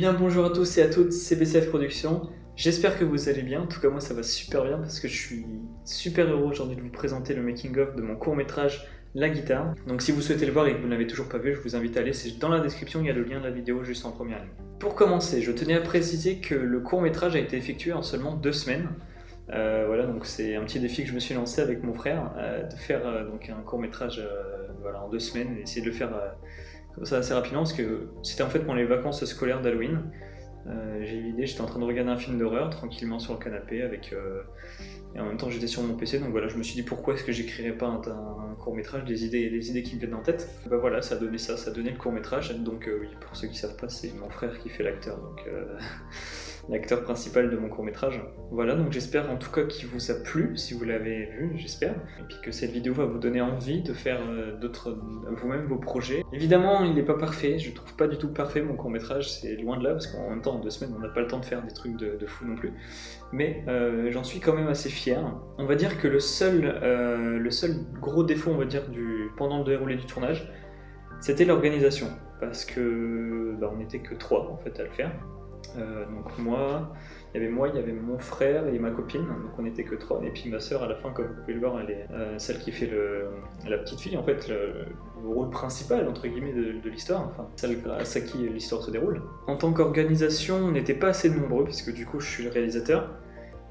Eh bien bonjour à tous et à toutes, c'est BCF Productions. J'espère que vous allez bien, en tout cas moi ça va super bien parce que je suis super heureux aujourd'hui de vous présenter le making of de mon court métrage La Guitare. Donc si vous souhaitez le voir et que vous ne l'avez toujours pas vu, je vous invite à aller, c'est dans la description, il y a le lien de la vidéo juste en première ligne. Pour commencer, je tenais à préciser que le court métrage a été effectué en seulement 2 semaines. Voilà, donc c'est un petit défi que je me suis lancé avec mon frère, de faire donc un court métrage voilà, en 2 semaines et essayer de le faire comme ça assez rapidement parce que c'était en fait pour les vacances scolaires d'Halloween. J'ai eu l'idée, j'étais en train de regarder un film d'horreur tranquillement sur le canapé avec, et en même temps j'étais sur mon PC, donc voilà, je me suis dit pourquoi est-ce que j'écrirais pas un court métrage, des idées qui me viennent en tête. Bah voilà, ça a donné ça, ça a donné le court métrage, donc oui, pour ceux qui savent pas, c'est mon frère qui fait l'acteur, donc l'acteur principal de mon court métrage. Voilà, donc j'espère en tout cas qu'il vous a plu, si vous l'avez vu, j'espère, et puis que cette vidéo va vous donner envie de faire vous-même vos projets. Évidemment, il n'est pas parfait, je trouve pas du tout parfait mon court métrage, c'est loin de là, parce qu'en même temps, en 2 semaines, on n'a pas le temps de faire des trucs de fou non plus, mais j'en suis quand même assez fier. On va dire que le seul gros défaut, on va dire, pendant le déroulé du tournage, c'était l'organisation, parce que on n'était que 3 en fait à le faire. Donc il y avait mon frère et ma copine, donc on n'était que 3, et puis ma soeur à la fin, comme vous pouvez le voir, elle est celle qui fait la petite fille en fait, le rôle principal entre guillemets de l'histoire, enfin celle grâce à qui l'histoire se déroule. En tant qu'organisation, on n'était pas assez nombreux, puisque du coup je suis le réalisateur,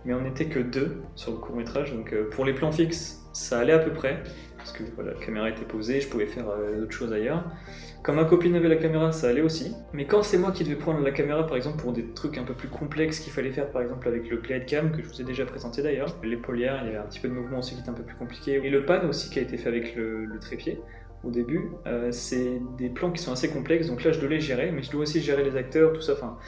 mais on n'était que 2 sur le court métrage, donc pour les plans fixes ça allait à peu près, parce que voilà, la caméra était posée, je pouvais faire d'autres choses ailleurs. Quand ma copine avait la caméra, ça allait aussi. Mais quand c'est moi qui devais prendre la caméra, par exemple, pour des trucs un peu plus complexes qu'il fallait faire, par exemple avec le glide cam, que je vous ai déjà présenté d'ailleurs, l'épaulière, il y avait un petit peu de mouvement aussi qui était un peu plus compliqué, et le pan aussi qui a été fait avec le trépied. Au début, c'est des plans qui sont assez complexes, donc là je dois les gérer, mais je dois aussi gérer les acteurs, tout ça, enfin...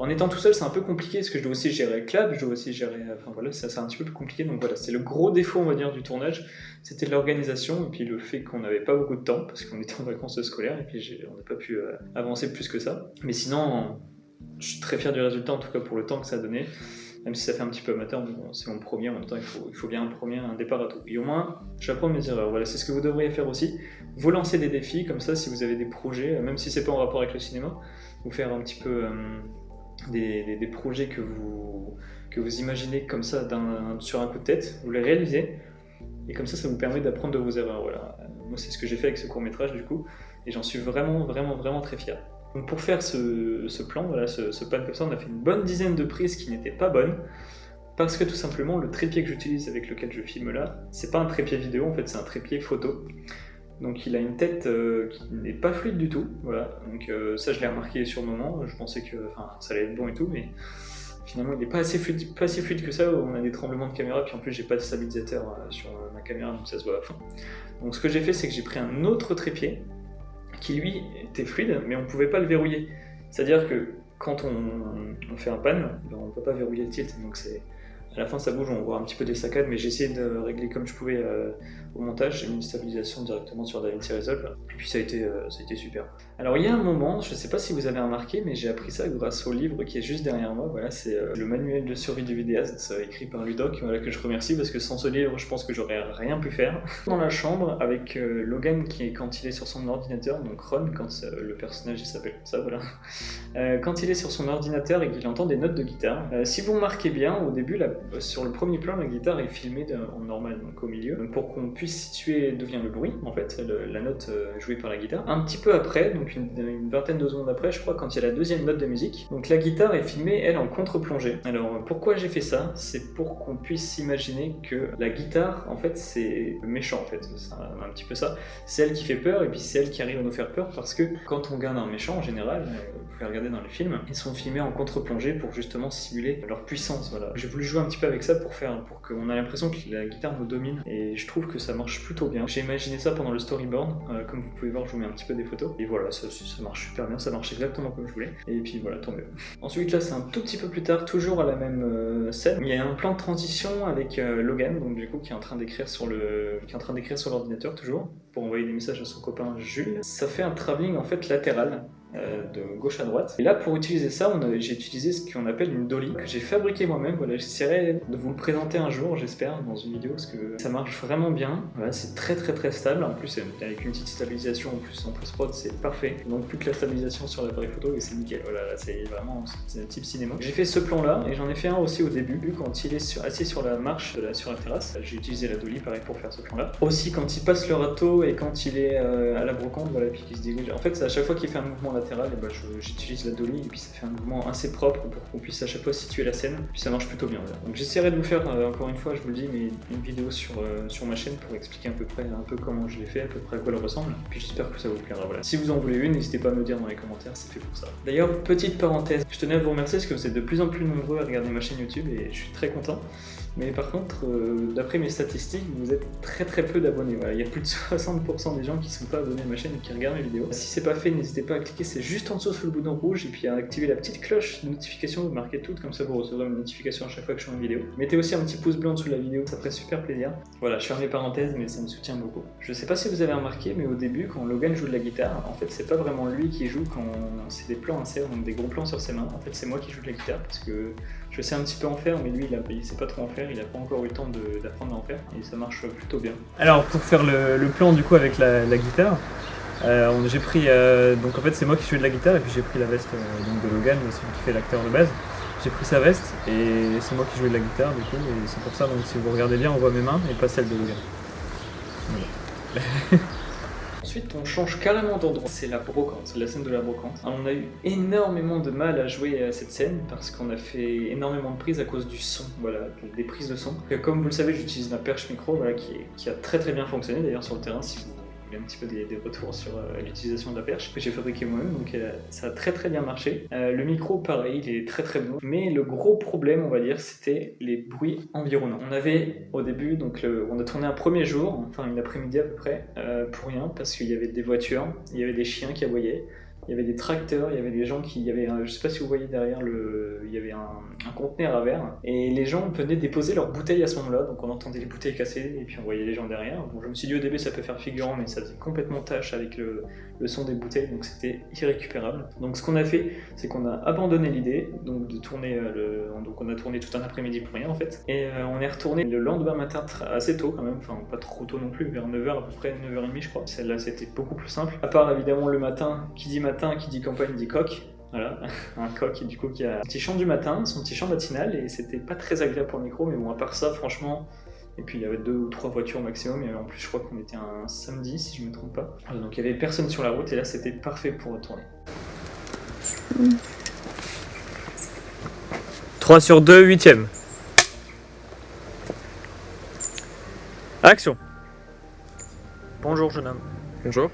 En étant tout seul, c'est un peu compliqué, parce que je dois aussi gérer le clap, je dois aussi gérer... Enfin voilà, c'est un petit peu plus compliqué, donc voilà, c'est le gros défaut, on va dire, du tournage, c'était l'organisation, et puis le fait qu'on n'avait pas beaucoup de temps, parce qu'on était en vacances scolaires, et puis on n'a pas pu avancer plus que ça. Mais sinon, je suis très fier du résultat, en tout cas pour le temps que ça a donné, même si ça fait un petit peu amateur, mais bon, c'est mon premier, en même temps, il faut bien un départ à tout. Et au moins, j'apprends mes erreurs, voilà, c'est ce que vous devriez faire aussi, vous lancer des défis, comme ça, si vous avez des projets, même si c'est pas en rapport avec le cinéma, vous faire un petit peu... des projets que vous imaginez comme ça sur un coup de tête, vous les réalisez, et comme ça vous permet d'apprendre de vos erreurs. Voilà. Moi c'est ce que j'ai fait avec ce court métrage du coup, et j'en suis vraiment très fier. Donc pour faire ce plan, voilà, ce pan comme ça, on a fait une bonne dizaine de prises qui n'étaient pas bonnes, parce que tout simplement le trépied que j'utilise avec lequel je filme là, c'est pas un trépied vidéo, en fait c'est un trépied photo. Donc il a une tête qui n'est pas fluide du tout, voilà. Donc ça je l'ai remarqué sur le moment, je pensais que ça allait être bon et tout, mais finalement il n'est pas assez fluide que ça, on a des tremblements de caméra, puis en plus j'ai pas de stabilisateur sur ma caméra, donc ça se voit à fond. Donc ce que j'ai fait, c'est que j'ai pris un autre trépied, qui lui était fluide, mais on pouvait pas le verrouiller. C'est-à-dire que quand on fait un pan, on peut pas verrouiller le tilt, donc c'est... À la fin ça bouge, on voit un petit peu des saccades, mais j'ai essayé de régler comme je pouvais au montage, j'ai mis une stabilisation directement sur DaVinci Resolve, et puis ça a été super. Alors il y a un moment, je sais pas si vous avez remarqué, mais j'ai appris ça grâce au livre qui est juste derrière moi, voilà, c'est le manuel de survie du vidéaste, écrit par Ludoc, voilà, que je remercie, parce que sans ce livre, je pense que j'aurais rien pu faire. Dans la chambre, avec Logan, quand il est sur son ordinateur, donc Ron, quand le personnage il s'appelle comme ça, voilà, quand il est sur son ordinateur et qu'il entend des notes de guitare, si vous remarquez bien, au début, sur le premier plan, la guitare est filmée en normal, donc au milieu, donc pour qu'on puisse situer d'où vient le bruit, en fait, la note jouée par la guitare. Un petit peu après, donc une vingtaine de secondes après, je crois, quand il y a la deuxième note de musique, donc la guitare est filmée, elle, en contre-plongée. Alors, pourquoi j'ai fait ça? C'est pour qu'on puisse imaginer que la guitare, en fait, c'est le méchant, en fait, c'est un petit peu ça. C'est elle qui fait peur, et puis c'est elle qui arrive à nous faire peur, parce que quand on regarde un méchant, en général, vous pouvez regarder dans les films, ils sont filmés en contre-plongée pour justement simuler leur puissance, voilà. J'ai voulu jouer un petit peu avec ça pour qu'on ait l'impression que la guitare nous domine, et je trouve que ça marche plutôt bien. J'ai imaginé ça pendant le storyboard, comme vous pouvez voir, je vous mets un petit peu des photos, et voilà, ça marche super bien, ça marche exactement comme je voulais, et puis voilà, tant mieux. Ensuite là, c'est un tout petit peu plus tard, toujours à la même scène, il y a un plan de transition avec Logan, donc du coup, qui est en train d'écrire sur l'ordinateur toujours, pour envoyer des messages à son copain Jules. Ça fait un travelling en fait latéral, de gauche à droite. Et là, pour utiliser ça, j'ai utilisé ce qu'on appelle une dolly que j'ai fabriqué moi-même. Voilà, j'essaierai de vous le présenter un jour, j'espère, dans une vidéo, parce que ça marche vraiment bien. Voilà, c'est très stable. En plus, avec une petite stabilisation en post-prod, c'est parfait. Donc plus que la stabilisation sur l'appareil photo et c'est nickel. Voilà, là, c'est vraiment un type cinéma. J'ai fait ce plan-là et j'en ai fait un aussi au début, quand il est assis sur la marche sur la terrasse. J'ai utilisé la dolly pareil pour faire ce plan-là. Aussi quand il passe le râteau et quand il est à la brocante, voilà, puis qu'il se dirige. En fait, à chaque fois qu'il fait un mouvement latéral, et ben, j'utilise la dolly et puis ça fait un mouvement assez propre pour qu'on puisse à chaque fois situer la scène. Puis ça marche plutôt bien. Voilà. Donc j'essaierai de vous faire encore une fois, je vous le dis, mais une vidéo sur ma chaîne pour expliquer à peu près un peu comment je l'ai fait, à peu près à quoi elle ressemble. Puis j'espère que ça vous plaira. Voilà. Si vous en voulez une, n'hésitez pas à me dire dans les commentaires, c'est fait pour ça. D'ailleurs, petite parenthèse, je tenais à vous remercier parce que vous êtes de plus en plus nombreux à regarder ma chaîne YouTube et je suis très content. Mais par contre, d'après mes statistiques, vous êtes très peu d'abonnés. Voilà. Il y a plus de 60% des gens qui ne sont pas abonnés à ma chaîne et qui regardent mes vidéos. Si c'est pas fait, n'hésitez pas à cliquer, c'est juste en dessous sur le bouton rouge et puis à activer la petite cloche de notification, vous marquez toutes, comme ça vous recevrez une notification à chaque fois que je fais une vidéo. Mettez aussi un petit pouce bleu en dessous de la vidéo, ça ferait super plaisir. Voilà, je ferme les parenthèses, mais ça me soutient beaucoup. Je sais pas si vous avez remarqué, mais au début, quand Logan joue de la guitare, en fait, c'est pas vraiment lui qui joue quand c'est des plans insert, donc des gros plans sur ses mains. En fait, c'est moi qui joue de la guitare parce que je sais un petit peu en faire, mais lui, il sait pas trop en faire, il a pas encore eu le temps d'apprendre à en faire, et ça marche plutôt bien. Alors, pour faire le plan du coup avec la guitare, j'ai pris, donc en fait c'est moi qui jouais de la guitare, et puis j'ai pris la veste donc de Logan, celui qui fait l'acteur de base. J'ai pris sa veste, et c'est moi qui jouais de la guitare du coup, et c'est pour ça, donc si vous regardez bien, on voit mes mains, et pas celles de Logan. Voilà. Ensuite, on change carrément d'endroit. C'est la brocante, c'est la scène de la brocante. On a eu énormément de mal à jouer à cette scène parce qu'on a fait énormément de prises à cause du son, voilà, des prises de son. Et comme vous le savez, j'utilise ma perche micro, voilà, qui a très bien fonctionné d'ailleurs sur le terrain. Si vous voulez un petit peu des retours sur l'utilisation de la perche que j'ai fabriqué moi-même, donc ça a très bien marché. Le micro, pareil, il est très bon. Mais le gros problème, on va dire, c'était les bruits environnants. On avait au début, donc on a tourné un premier jour, enfin une après-midi à peu près, pour rien, parce qu'il y avait des voitures, il y avait des chiens qui aboyaient, il y avait des tracteurs, il y avait des gens qui... je sais pas si vous voyez derrière, il y avait un conteneur à verre, et les gens venaient déposer leurs bouteilles à ce moment-là, donc on entendait les bouteilles casser, et puis on voyait les gens derrière. Bon, je me suis dit au début ça peut faire figurant, mais ça faisait complètement tâche avec le son des bouteilles, donc c'était irrécupérable. Donc ce qu'on a fait, c'est qu'on a abandonné l'idée, donc de tourner, donc on a tourné tout un après-midi pour rien en fait, et on est retourné le lendemain matin assez tôt quand même, enfin pas trop tôt non plus, vers 9h à peu près, 9h30 je crois. Celle-là c'était beaucoup plus simple, à part évidemment le matin, qui dit campagne dit coq. Voilà, un coq du coup qui a un petit chant du matin, son petit chant matinal, et c'était pas très agréable pour le micro, mais bon à part ça franchement, et puis il y avait 2 ou 3 voitures maximum, et en plus je crois qu'on était un samedi si je me trompe pas. Voilà, donc il y avait personne sur la route et là c'était parfait pour retourner. 3 sur 2, 8ème. Action. Bonjour jeune homme. Bonjour.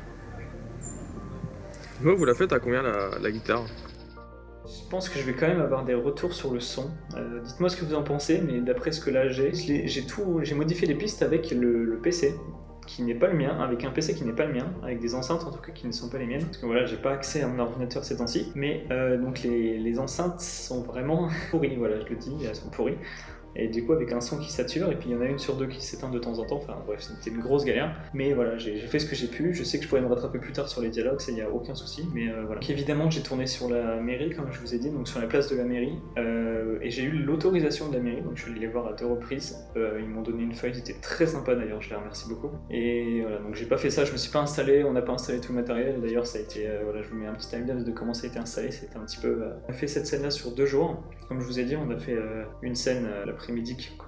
Moi, vous la faites à combien la guitare? Je pense que je vais quand même avoir des retours sur le son. Dites-moi ce que vous en pensez, mais d'après ce que là j'ai modifié les pistes avec le PC, qui n'est pas le mien, avec un PC qui n'est pas le mien, avec des enceintes en tout cas qui ne sont pas les miennes, parce que voilà, j'ai pas accès à mon ordinateur ces temps-ci, mais donc les enceintes sont vraiment pourries, voilà, je le dis, elles sont pourries. Et du coup avec un son qui sature, et puis il y en a une sur deux qui s'éteint de temps en temps, enfin bref c'était une grosse galère, mais voilà j'ai fait ce que j'ai pu, je sais que je pourrais me rattraper plus tard sur les dialogues, ça y a aucun souci, mais voilà. Donc, évidemment j'ai tourné sur la mairie comme je vous ai dit, donc sur la place de la mairie, et j'ai eu l'autorisation de la mairie, donc je suis allé les voir à 2 reprises, ils m'ont donné une feuille, c'était très sympa d'ailleurs, je les remercie beaucoup, et voilà, donc j'ai pas fait ça, je me suis pas installé, on n'a pas installé tout le matériel, d'ailleurs ça a été, voilà je vous mets un petit timelapse de comment ça a été installé, c'était un petit peu, on a fait cette scène là sur 2 jours, comme je vous ai dit on a fait une scène l'après-midi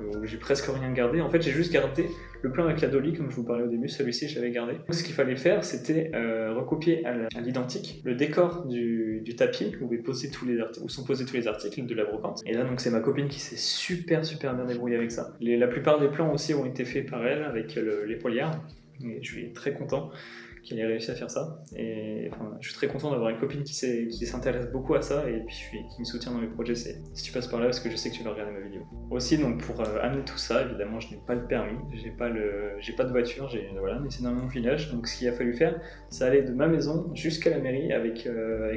où j'ai presque rien gardé. En fait, j'ai juste gardé le plan avec la dolly, comme je vous parlais au début, celui-ci je l'avais gardé. Donc, ce qu'il fallait faire, c'était recopier à l'identique le décor du tapis où sont posés tous les articles de la brocante. Et là, donc, c'est ma copine qui s'est super bien débrouillée avec ça. La plupart des plans aussi ont été faits par elle avec l'épaullière. Et je suis très content qu'elle ait réussi à faire ça, et enfin, je suis très content d'avoir une copine qui s'intéresse beaucoup à ça et puis qui me soutient dans mes projets. Si tu passes par là, parce que je sais que tu vas regarder ma vidéo. Aussi, donc pour amener tout ça, évidemment je n'ai pas le permis, j'ai pas de voiture, voilà, mais c'est dans mon village, donc ce qu'il a fallu faire, c'est aller de ma maison jusqu'à la mairie avec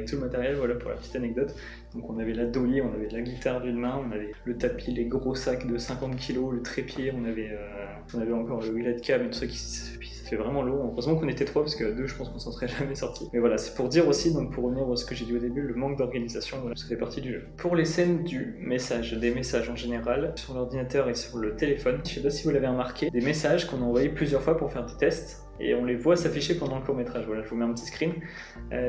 tout le matériel, voilà pour la petite anecdote. Donc on avait la dolly, on avait la guitare d'une main, on avait le tapis, les gros sacs de 50 kg, le trépied, on avait encore le wheelhead cam et tout ça qui ça fait vraiment lourd. Heureusement qu'on était trois parce qu'à deux je pense qu'on s'en serait jamais sorti. Mais voilà, c'est pour dire aussi, donc pour revenir à ce que j'ai dit au début, le manque d'organisation, voilà, ça fait partie du jeu. Pour les scènes du message, des messages en général, sur l'ordinateur et sur le téléphone, je sais pas si vous l'avez remarqué, des messages qu'on a envoyés plusieurs fois pour faire des tests et on les voit s'afficher pendant le court-métrage. Voilà, je vous mets un petit screen.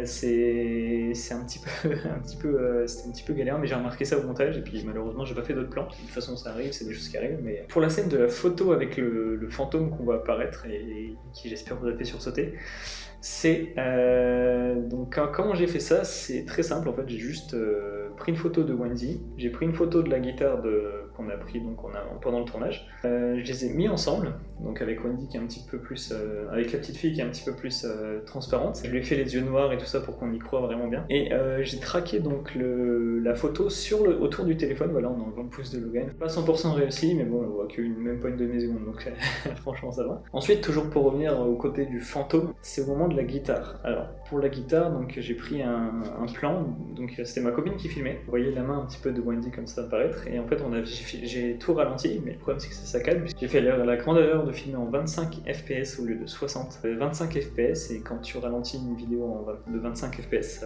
C'est un petit peu, c'était un petit peu galère, mais j'ai remarqué ça au montage et puis malheureusement j'ai pas fait d'autres plans. De toute façon ça arrive, c'est des choses qui arrivent. Mais pour la scène de la photo avec le fantôme qu'on voit apparaître et qui j'espère vous a fait sursauter, c'est donc comment j'ai fait ça, c'est très simple en fait. J'ai juste pris une photo de Wendy, j'ai pris une photo de la guitare qu'on a pris donc pendant le tournage. Je les ai mis ensemble, donc avec Wendy qui est un petit peu plus, avec la petite fille qui est un petit peu plus transparente. Je lui ai fait les yeux noirs et tout ça pour qu'on y croit vraiment bien. Et j'ai traqué donc la photo autour du téléphone, voilà, en enlevant le pouce de Logan. Pas 100% réussi, mais bon, on voit même pas une demi-seconde, donc franchement ça va. Ensuite, toujours pour revenir au côté du fantôme, c'est au moment de la guitare. Alors, pour la guitare, donc j'ai pris un plan, donc c'était ma copine qui filmait. Vous voyez la main un petit peu de Wendy comme ça apparaître, et en fait j'ai tout ralenti, mais le problème c'est que ça saccade. J'ai fait la grande erreur de filmer en 25 fps au lieu de 60. 25 fps, et quand tu ralentis une vidéo de 25 fps,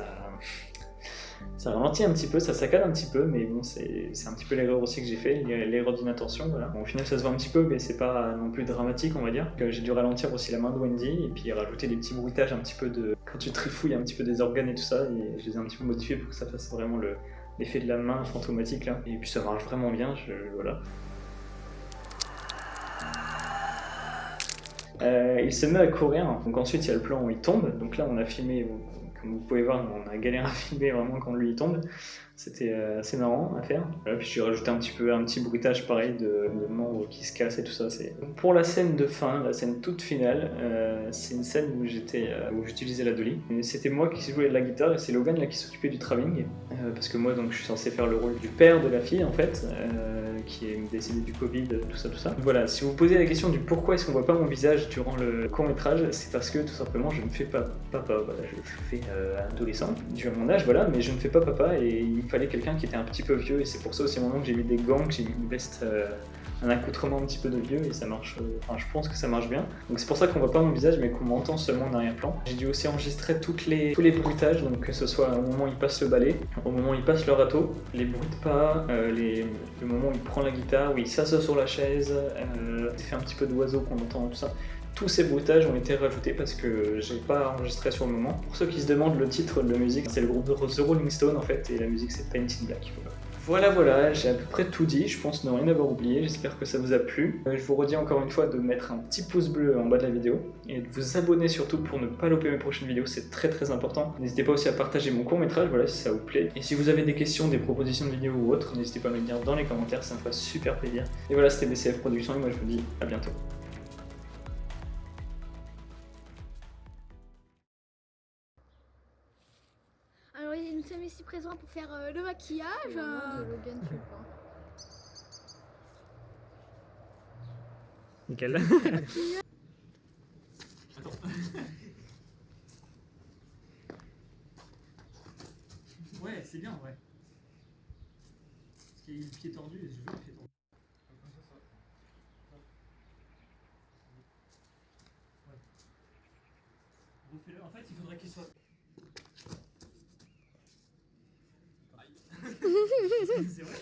ça ralentit un petit peu, ça saccade un petit peu, mais bon, c'est un petit peu l'erreur aussi que j'ai fait, l'erreur d'inattention, voilà. Bon, au final, ça se voit un petit peu, mais c'est pas non plus dramatique, on va dire. J'ai dû ralentir aussi la main de Wendy, et puis rajouter des petits bruitages un petit peu quand tu trifouilles un petit peu des organes et tout ça, et je les ai un petit peu modifiés pour que ça fasse vraiment l'effet de la main fantomatique, là. Et puis ça marche vraiment bien, voilà. Il se met à courir, donc ensuite il y a le plan où il tombe, donc là on a filmé, comme vous pouvez voir, on a galéré à filmer vraiment quand lui il tombe, c'était assez marrant à faire. Puis j'ai rajouté un petit bruitage pareil de membres qui se cassent et tout ça. Donc pour la scène de fin, la scène toute finale, c'est une scène où j'utilisais la dolly. C'était moi qui jouais de la guitare et c'est Logan là qui s'occupait du travelling, parce que moi donc je suis censé faire le rôle du père de la fille en fait, qui est décédé du Covid, tout ça. Donc voilà, si vous vous posez la question du pourquoi est-ce qu'on voit pas mon visage durant le court-métrage, c'est parce que tout simplement je ne fais pas papa, voilà, je fais adolescent, dû à mon âge, voilà, mais je ne fais pas papa et il me fallait quelqu'un qui était un petit peu vieux et c'est pour ça aussi mon nom que j'ai mis des gants, que j'ai mis une veste, un accoutrement un petit peu de vieux et ça marche, enfin je pense que ça marche bien. Donc c'est pour ça qu'on voit pas mon visage mais qu'on m'entend seulement en arrière-plan. J'ai dû aussi enregistrer tous les bruitages, donc que ce soit au moment où il passe le balai, au moment où il passe le râteau, les bruits de pas, le moment où il prend la guitare, où il s'assoit sur la chaise, il fait un petit peu d'oiseau qu'on entend, tout ça. Tous ces bruitages ont été rajoutés parce que j'ai pas enregistré sur le moment. Pour ceux qui se demandent, le titre de la musique, c'est le groupe The Rolling Stone en fait, et la musique c'est Paint in Black. Voilà, j'ai à peu près tout dit, je pense ne rien avoir oublié, j'espère que ça vous a plu. Je vous redis encore une fois de mettre un petit pouce bleu en bas de la vidéo, et de vous abonner surtout pour ne pas louper mes prochaines vidéos, c'est très très important. N'hésitez pas aussi à partager mon court-métrage, voilà, si ça vous plaît. Et si vous avez des questions, des propositions de vidéos ou autres, n'hésitez pas à me le dire dans les commentaires, ça me fera super plaisir. Et voilà, c'était BCF Productions, et moi je vous dis à bientôt. Alors nous sommes ici présents pour faire le maquillage. Logan, tu crois. Nickel. Attends. Ouais, c'est bien, ouais. Parce qu'il y a le pied tordu et je veux le pied tordu. Ouais. Refais-le. En fait, il faudrait qu'il soit. C'est vrai.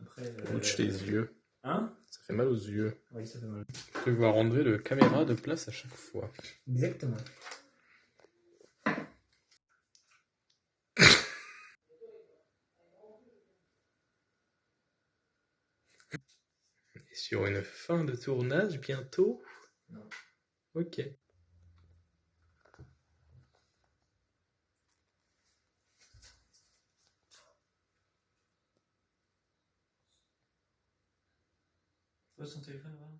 Après, Bouche les yeux. Hein? Ça fait mal aux yeux. Oui, ça fait mal. Devoir enlever le caméra de place à chaque fois. Exactement. Et sur une fin de tournage bientôt? Non. Ok. Pose son téléphone, voilà.